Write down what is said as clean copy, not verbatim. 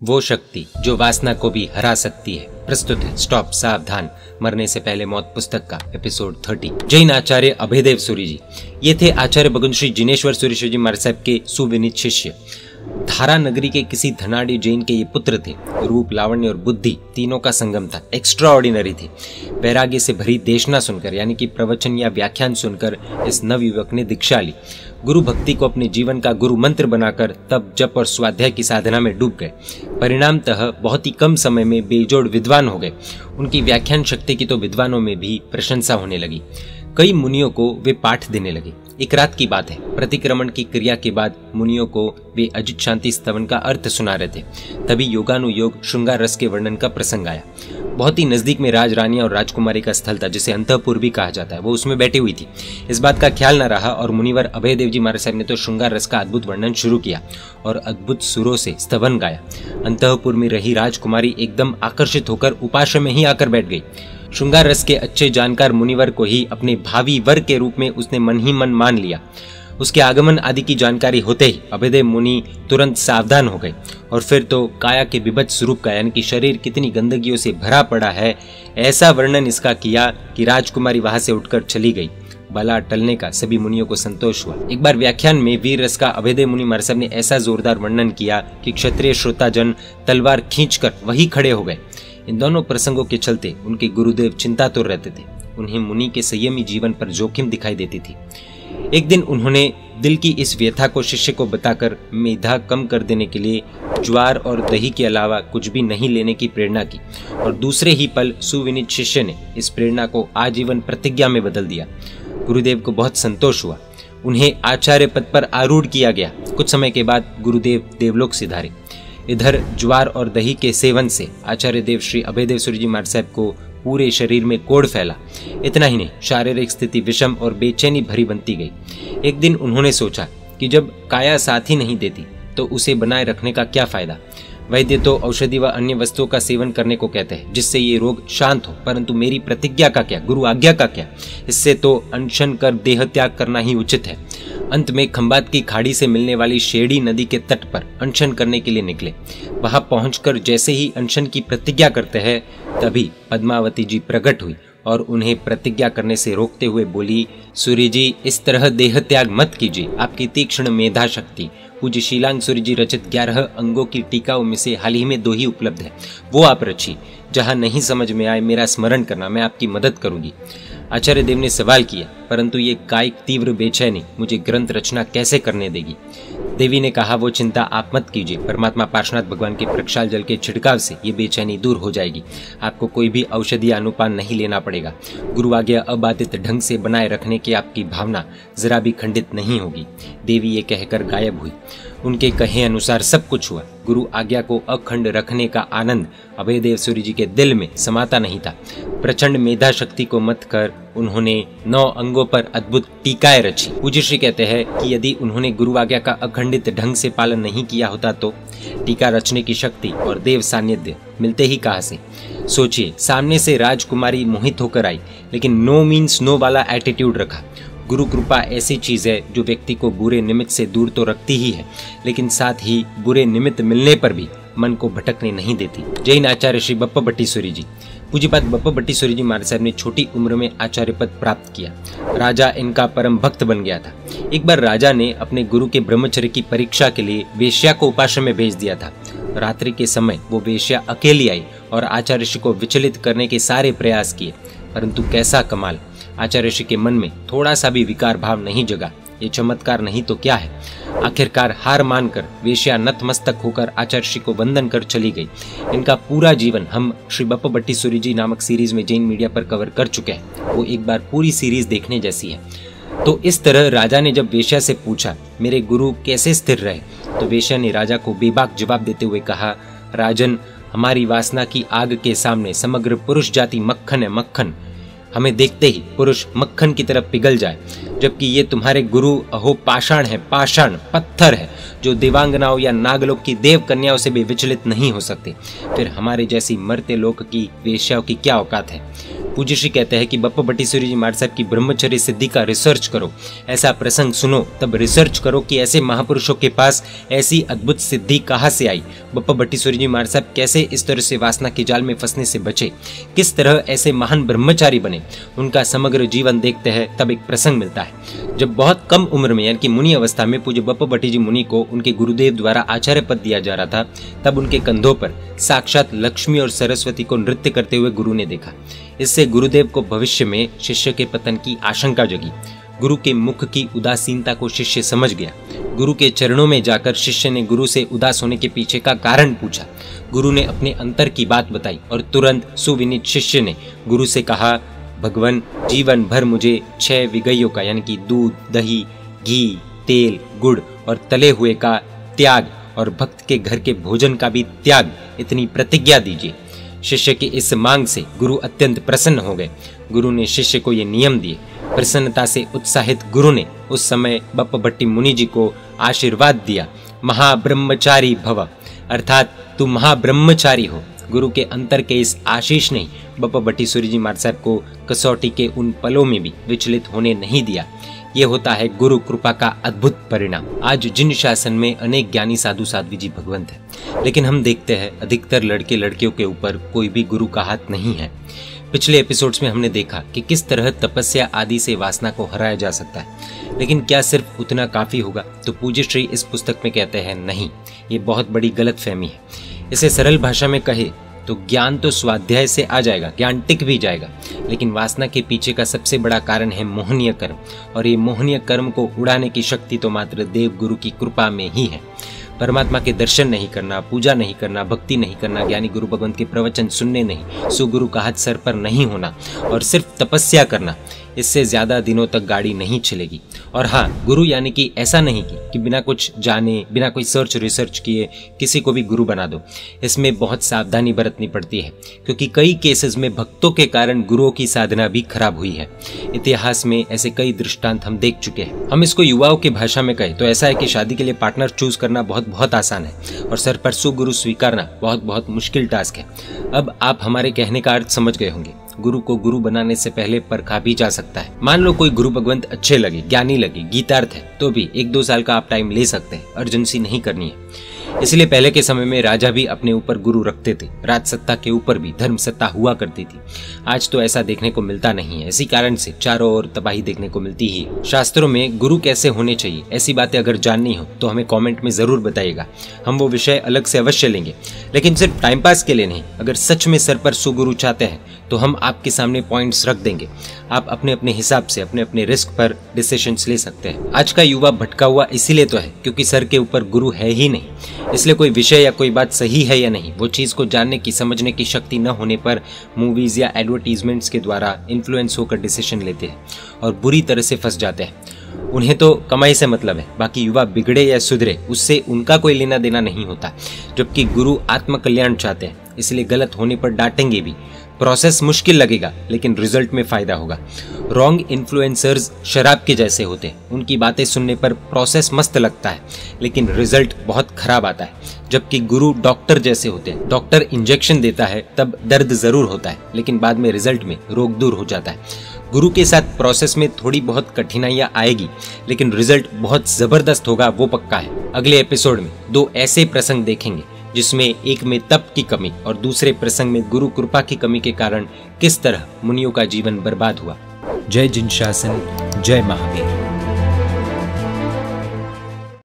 वो शक्ति जो वासना को भी हरा सकती है। प्रस्तुत है स्टॉप सावधान मरने से पहले मौत पुस्तक का एपिसोड 30। जैन आचार्य अभयदेव सूरी जी ये थे आचार्य भगवान श्री जिनेश्वर सूरी जी महाराज साहब के सुविनीत शिष्य। धारा नगरी के किसी धनाढ़ी जैन के ये पुत्र थे। रूप, लावण्य और बुद्धि तीनों का संगम था। एक्स्ट्रा ऑर्डिनरी थे। वैराग्य से भरी देशना सुनकर यानी कि प्रवचन या व्याख्यान सुनकर इस नवयुवक ने दीक्षा ली। गुरु भक्ति को अपने जीवन का गुरु मंत्र बनाकर तप, जप और स्वाध्याय की साधना में डूब गए। परिणामतः बहुत ही कम समय में बेजोड़ विद्वान हो गए। उनकी व्याख्यान शक्ति की तो विद्वानों में भी प्रशंसा होने लगी। कई मुनियों को वे पाठ देने लगे। एक रात की बात है। प्रतिक्रमण की क्रिया के बाद मुनियों को वे अजित शांति स्तवन का अर्थ सुना रहे थे। तभी योगानुयोग श्रृंगार रस के वर्णन का प्रसंग आया। बहुत ही नजदीक में राज रानिया और राजकुमारी का स्थल था, जिसे अंतःपुर भी कहा जाता है। वो उसमें बैठी हुई थी। इस बात का ख्याल न रहा और मुनिवर अभयदेव जी महाराज साहब ने तो श्रृंगार रस का अद्भुत वर्णन शुरू किया और अद्भुत सुरों से स्तवन गाया। अंतःपुर में रही राजकुमारी एकदम आकर्षित होकर उपाश्रय में ही आकर बैठ गई। श्रृंगार रस के अच्छे जानकार मुनिवर को ही अपने भावी वर के रूप में उसने मन ही मन मान लिया। उसके आगमन आदि की जानकारी होते ही अभयदेव मुनि तुरंत सावधान हो गए और फिर तो काया के विभत्स स्वरूप का यानी कि शरीर कितनी गंदगियों से भरा पड़ा है ऐसा वर्णन इसका किया कि राजकुमारी वहां से उठकर चली गई। बला टलने का सभी मुनियों को संतोष हुआ। एक बार व्याख्यान में वीर रस का अभयदेव मुनि महाराज साहब ने ऐसा जोरदार वर्णन किया कि क्षत्रिय श्रोताजन तलवार खींचकर वही खड़े हो गए। इन दोनों प्रसंगों के चलते उनके गुरुदेव चिंतातुर रहते थे। उन्हें मुनि के संयमी जीवन पर जोखिम दिखाई देती थी। एक दिन उन्होंने दिल की इस व्यथा को शिष्य को बताकर मेधा कम कर देने के लिए ज्वार और दही के अलावा कुछ भी नहीं लेने की प्रेरणा की और दूसरे ही पल सुविनीत शिष्य ने इस प्रेरणा को आजीवन प्रतिज्ञा में बदल दिया। गुरुदेव को बहुत संतोष हुआ। उन्हें आचार्य पद पर आरूढ़ किया गया। कुछ समय के बाद गुरुदेव देवलोक सिधारे। इधर ज्वार और दही के सेवन से आचार्य देव श्री अभयदेव सूरी जी महाराज साहब को पूरे शरीर में कोढ़ फैला। इतना ही नहीं, शारीरिक स्थिति विषम और बेचैनी भरी बनती गई। एक दिन उन्होंने सोचा कि जब काया साथ ही नहीं देती तो उसे बनाए रखने का क्या फायदा। वैद्य तो औषधि व अन्य वस्तुओं का सेवन करने को कहते हैं जिससे ये रोग शांत हो, परंतु मेरी प्रतिज्ञा का क्या, गुरु आज्ञा का क्या। इससे तो अनशन कर देह त्याग करना ही उचित है। अंत में खंबात की खाड़ी से मिलने वाली शेड़ी नदी के तट पर अनशन करने के लिए निकले। वहां पहुंचकर जैसे ही अनशन की प्रतिज्ञा करते हैं तभी पद्मावती जी प्रकट हुई और उन्हें प्रतिज्ञा करने से रोकते हुए बोली, सूरी जी इस तरह देह त्याग मत कीजिए। आपकी तीक्ष्ण मेधा शक्ति पूज्य शीलांग सूरी जी रचित 11 अंगों की टीकाओं में से हाल ही में 2 ही उपलब्ध है, वो आप रचिए। जहां नहीं समझ में आए मेरा स्मरण करना, मैं आपकी मदद करूंगी। आचार्य देव ने सवाल किया, परंतु ये कायिक तीव्र बेचैनी मुझे ग्रंथ रचना कैसे करने देगी। देवी ने कहा, वो चिंता आप मत कीजिए। परमात्मा पार्श्वनाथ भगवान के प्रक्षाल जल के छिड़काव से ये बेचैनी दूर हो जाएगी। आपको कोई भी औषधि अनुपान नहीं लेना पड़ेगा। गुरु आज्ञा अबाधित ढंग से बनाए रखने की आपकी भावना जरा भी खंडित नहीं होगी। देवी ये कहकर गायब हुई। उनके कहे अनुसार सब कुछ हुआ। गुरु आज्ञा को अखंड रखने का आनंद अभयदेव सूरी जी के दिल में समाता नहीं था। प्रचंड मेधा शक्ति को मत कर उन्होंने 9 अंगों पर अद्भुत टीकाएं रची। पूज्य श्री कहते हैं कि यदि उन्होंने गुरु आज्ञा का अखंडित ढंग से पालन नहीं किया होता तो टीका रचने की शक्ति और देव सानिध्य मिलते ही कहां से। सोचिए, सामने से राजकुमारी मोहित होकर आई, लेकिन नो मीन्स नो वाला एटीट्यूड रखा। गुरु कृपा ऐसी चीज है जो व्यक्ति को बुरे निमित्त से दूर तो रखती ही है, लेकिन साथ ही बुरे निमित्त मिलने पर भी मन को भटकने नहीं देती। जैन आचार्य श्री बप्पा भट्टी सूरी जी पूज्यपाद बप्पा भट्टी सूरी जी महाराज साहब ने छोटी उम्र में आचार्य पद प्राप्त किया। राजा इनका परम भक्त बन गया था। एक बार राजा ने अपने गुरु के ब्रह्मचर्य की परीक्षा के लिए वेश्या को उपाश्रम में भेज दिया था। रात्रि के समय वो वेश्या अकेली आई और आचार्य ऋषि को विचलित करने के सारे प्रयास किए, परंतु कैसा कमाल, आचार्य ऋषि के मन में थोड़ा सा भी विकार भाव नहीं जगा। ये चमत्कार नहीं तो क्या है। आखिरकार हार मानकर वेश्या नतमस्तक होकर आचार्य ऋषि को वंदन कर चली गई। इनका पूरा जीवन हम श्री बप्पा भट्टी सूरी जी नामक सीरीज में जैन मीडिया पर कवर कर चुके हैं। वो एक बार पूरी सीरीज देखने जैसी है। तो इस तरह राजा ने जब वेश्या से पूछा, मेरे गुरु कैसे स्थिर रहे, तो वेश्या ने राजा को बेबाक जवाब देते हुए कहा, राजन, हमारी वासना की आग के सामने समग्र पुरुष जाति मक्खन है, मक्खन। हमें देखते ही पुरुष मक्खन की तरफ पिघल जाए, जबकि ये तुम्हारे गुरु अहो पाषाण है, पाषाण पत्थर है, जो देवांगनाओं या नागलोक की देव कन्याओं से भी विचलित नहीं हो सकते। फिर हमारे जैसी मरते लोक की वेश्याओं की क्या औकात है। पूज्य श्री कहते हैं कि बप्पा भट्टी सूरी जी महाराज साहब की ब्रह्मचर्य सिद्धि का रिसर्च करो। ऐसा प्रसंग सुनो तब रिसर्च करो कि ऐसे महापुरुषों के पास ऐसी अद्भुत सिद्धि कहाँ से आई। बप्पा भट्टी सूरी जी महाराज साहब कैसे इस तरह से वासना के जाल में फंसने से बचे, किस तरह ऐसे महान ब्रह्मचारी बने, उनका समग्र जीवन देखते हैं तब एक प्रसंग मिलता है। जब बहुत कम उम्र में यानी कि मुनि अवस्था में पूज्य बप्पा भट्टी जी मुनि को उनके गुरुदेव द्वारा आचार्य पद दिया जा रहा था, तब उनके कंधों पर साक्षात लक्ष्मी और सरस्वती को नृत्य करते हुए गुरु ने देखा। इससे गुरुदेव को भविष्य में शिष्य के पतन की आशंका जगी। गुरु के मुख की उदासीनता को शिष्य समझ गया। गुरु के चरणों में जाकर शिष्य ने गुरु से उदास होने के पीछे का कारण पूछा। गुरु ने अपने अंतर की बात बताई और तुरंत सुविनीत शिष्य ने गुरु से कहा, भगवान जीवन भर मुझे 6 विगयों का यानी कि दूध, दही, घी, तेल, गुड़ और तले हुए का त्याग और भक्त के घर के भोजन का भी त्याग, इतनी प्रतिज्ञा दीजिए। शिष्य की इस मांग से गुरु अत्यंत प्रसन्न हो गए। गुरु ने शिष्य को ये नियम दिए। प्रसन्नता से उत्साहित गुरु ने उस समय बप्पा भट्टी मुनि जी को आशीर्वाद दिया, महाब्रह्मचारी भव, अर्थात तू महाब्रह्मचारी हो। गुरु के अंतर के इस आशीष ने बप्पा भट्टी सूरी जी महाराज साहब को कसौटी के उन पलों में भी विचलित होने नहीं दिया। ये होता है गुरु कृपा का अद्भुत परिणाम। आज जिन शासन में अनेक ज्ञानी साधु साध्वी जी भगवंत है, लेकिन हम देखते हैं अधिकतर लड़के लड़कियों के ऊपर कोई भी गुरु का हाथ नहीं है। पिछले एपिसोड्स में हमने देखा कि किस तरह तपस्या आदि से वासना को हराया जा सकता है, लेकिन क्या सिर्फ उतना काफी होगा? तो पूज्य श्री इस पुस्तक में कहते हैं नहीं, ये बहुत बड़ी गलतफहमी है। इसे सरल भाषा में कहे तो ज्ञान तो स्वाध्याय से आ जाएगा, ज्ञान टिक भी जाएगा, लेकिन वासना के पीछे का सबसे बड़ा कारण है मोहनीय कर्म, और ये मोहनीय कर्म को उड़ाने की शक्ति तो मात्र देव गुरु की कृपा में ही है। परमात्मा के दर्शन नहीं करना, पूजा नहीं करना, भक्ति नहीं करना, ज्ञानी गुरु भगवंत के प्रवचन सुनने नहीं, सुगुरु का हाथ सर पर नहीं होना और सिर्फ तपस्या करना, इससे ज्यादा दिनों तक गाड़ी नहीं चलेगी। और हाँ, गुरु यानी कि ऐसा नहीं कि बिना कुछ जाने, बिना कोई सर्च रिसर्च किए किसी को भी गुरु बना दो। इसमें बहुत सावधानी बरतनी पड़ती है, क्योंकि कई केसेस में भक्तों के कारण गुरुओं की साधना भी खराब हुई है। इतिहास में ऐसे कई दृष्टांत हम देख चुके हैं। हम इसको युवाओं की भाषा में कहें तो ऐसा है कि शादी के लिए पार्टनर चूज करना बहुत आसान है और सर पर सुगुरु स्वीकारना बहुत मुश्किल टास्क है। अब आप हमारे कहने का अर्थ समझ गए होंगे। गुरु को गुरु बनाने से पहले परखा भी जा सकता है। मान लो कोई गुरु भगवंत अच्छे लगे, ज्ञानी लगे, गीतार्थ है, तो भी 1-2 साल का आप टाइम ले सकते हैं, अर्जेंसी नहीं करनी है। इसलिए पहले के समय में राजा भी अपने ऊपर गुरु रखते थे, राज सत्ता के ऊपर भी धर्म सत्ता हुआ करती थी। आज तो ऐसा देखने को मिलता नहीं है। इसी कारण से चारों ओर तबाही देखने को मिलती ही। शास्त्रों में गुरु कैसे होने चाहिए, ऐसी बातें अगर जाननी हो तो हमें कमेंट में जरूर बताइएगा। हम वो विषय अलग से अवश्य लेंगे, लेकिन सिर्फ टाइम पास के लिए नहीं। अगर सच में सर पर सुगुरु चाहते हैं तो हम आपके सामने पॉइंट्स रख देंगे। आप अपने अपने हिसाब से अपने अपने रिस्क पर डिसीजंस ले सकते हैं। आज का युवा भटका हुआ इसीलिए तो है क्योंकि सर के ऊपर गुरु है ही नहीं। इसलिए कोई विषय या कोई बात सही है या नहीं, वो चीज को जानने की, समझने की शक्ति न होने पर मूवीज या एडवर्टीजमेंट्स के द्वारा इन्फ्लुएंस होकर डिसीजन लेते हैं और बुरी तरह से फंस जाते हैं। उन्हें तो कमाई से मतलब है, बाकी युवा बिगड़े या सुधरे उससे उनका कोई लेना देना नहीं होता। जबकि गुरु आत्म कल्याण चाहते हैं, इसलिए गलत होने पर डांटेंगे भी। प्रोसेस मुश्किल लगेगा लेकिन रिजल्ट में फायदा होगा। रॉन्ग इन्फ्लुएंसर्स शराब के जैसे होते हैं, उनकी बातें सुनने पर प्रोसेस मस्त लगता है लेकिन रिजल्ट बहुत खराब आता है। जबकि गुरु डॉक्टर जैसे होते हैं, डॉक्टर इंजेक्शन देता है तब दर्द जरूर होता है लेकिन बाद में रिजल्ट में रोग दूर हो जाता है। गुरु के साथ प्रोसेस में थोड़ी बहुत कठिनाइयां आएगी लेकिन रिजल्ट बहुत जबरदस्त होगा, वो पक्का है। अगले एपिसोड में 2 ऐसे प्रसंग देखेंगे जिसमें एक में तप की कमी और दूसरे प्रसंग में गुरु कृपा की कमी के कारण किस तरह मुनियों का जीवन बर्बाद हुआ। जय जिन शासन, जय महावीर।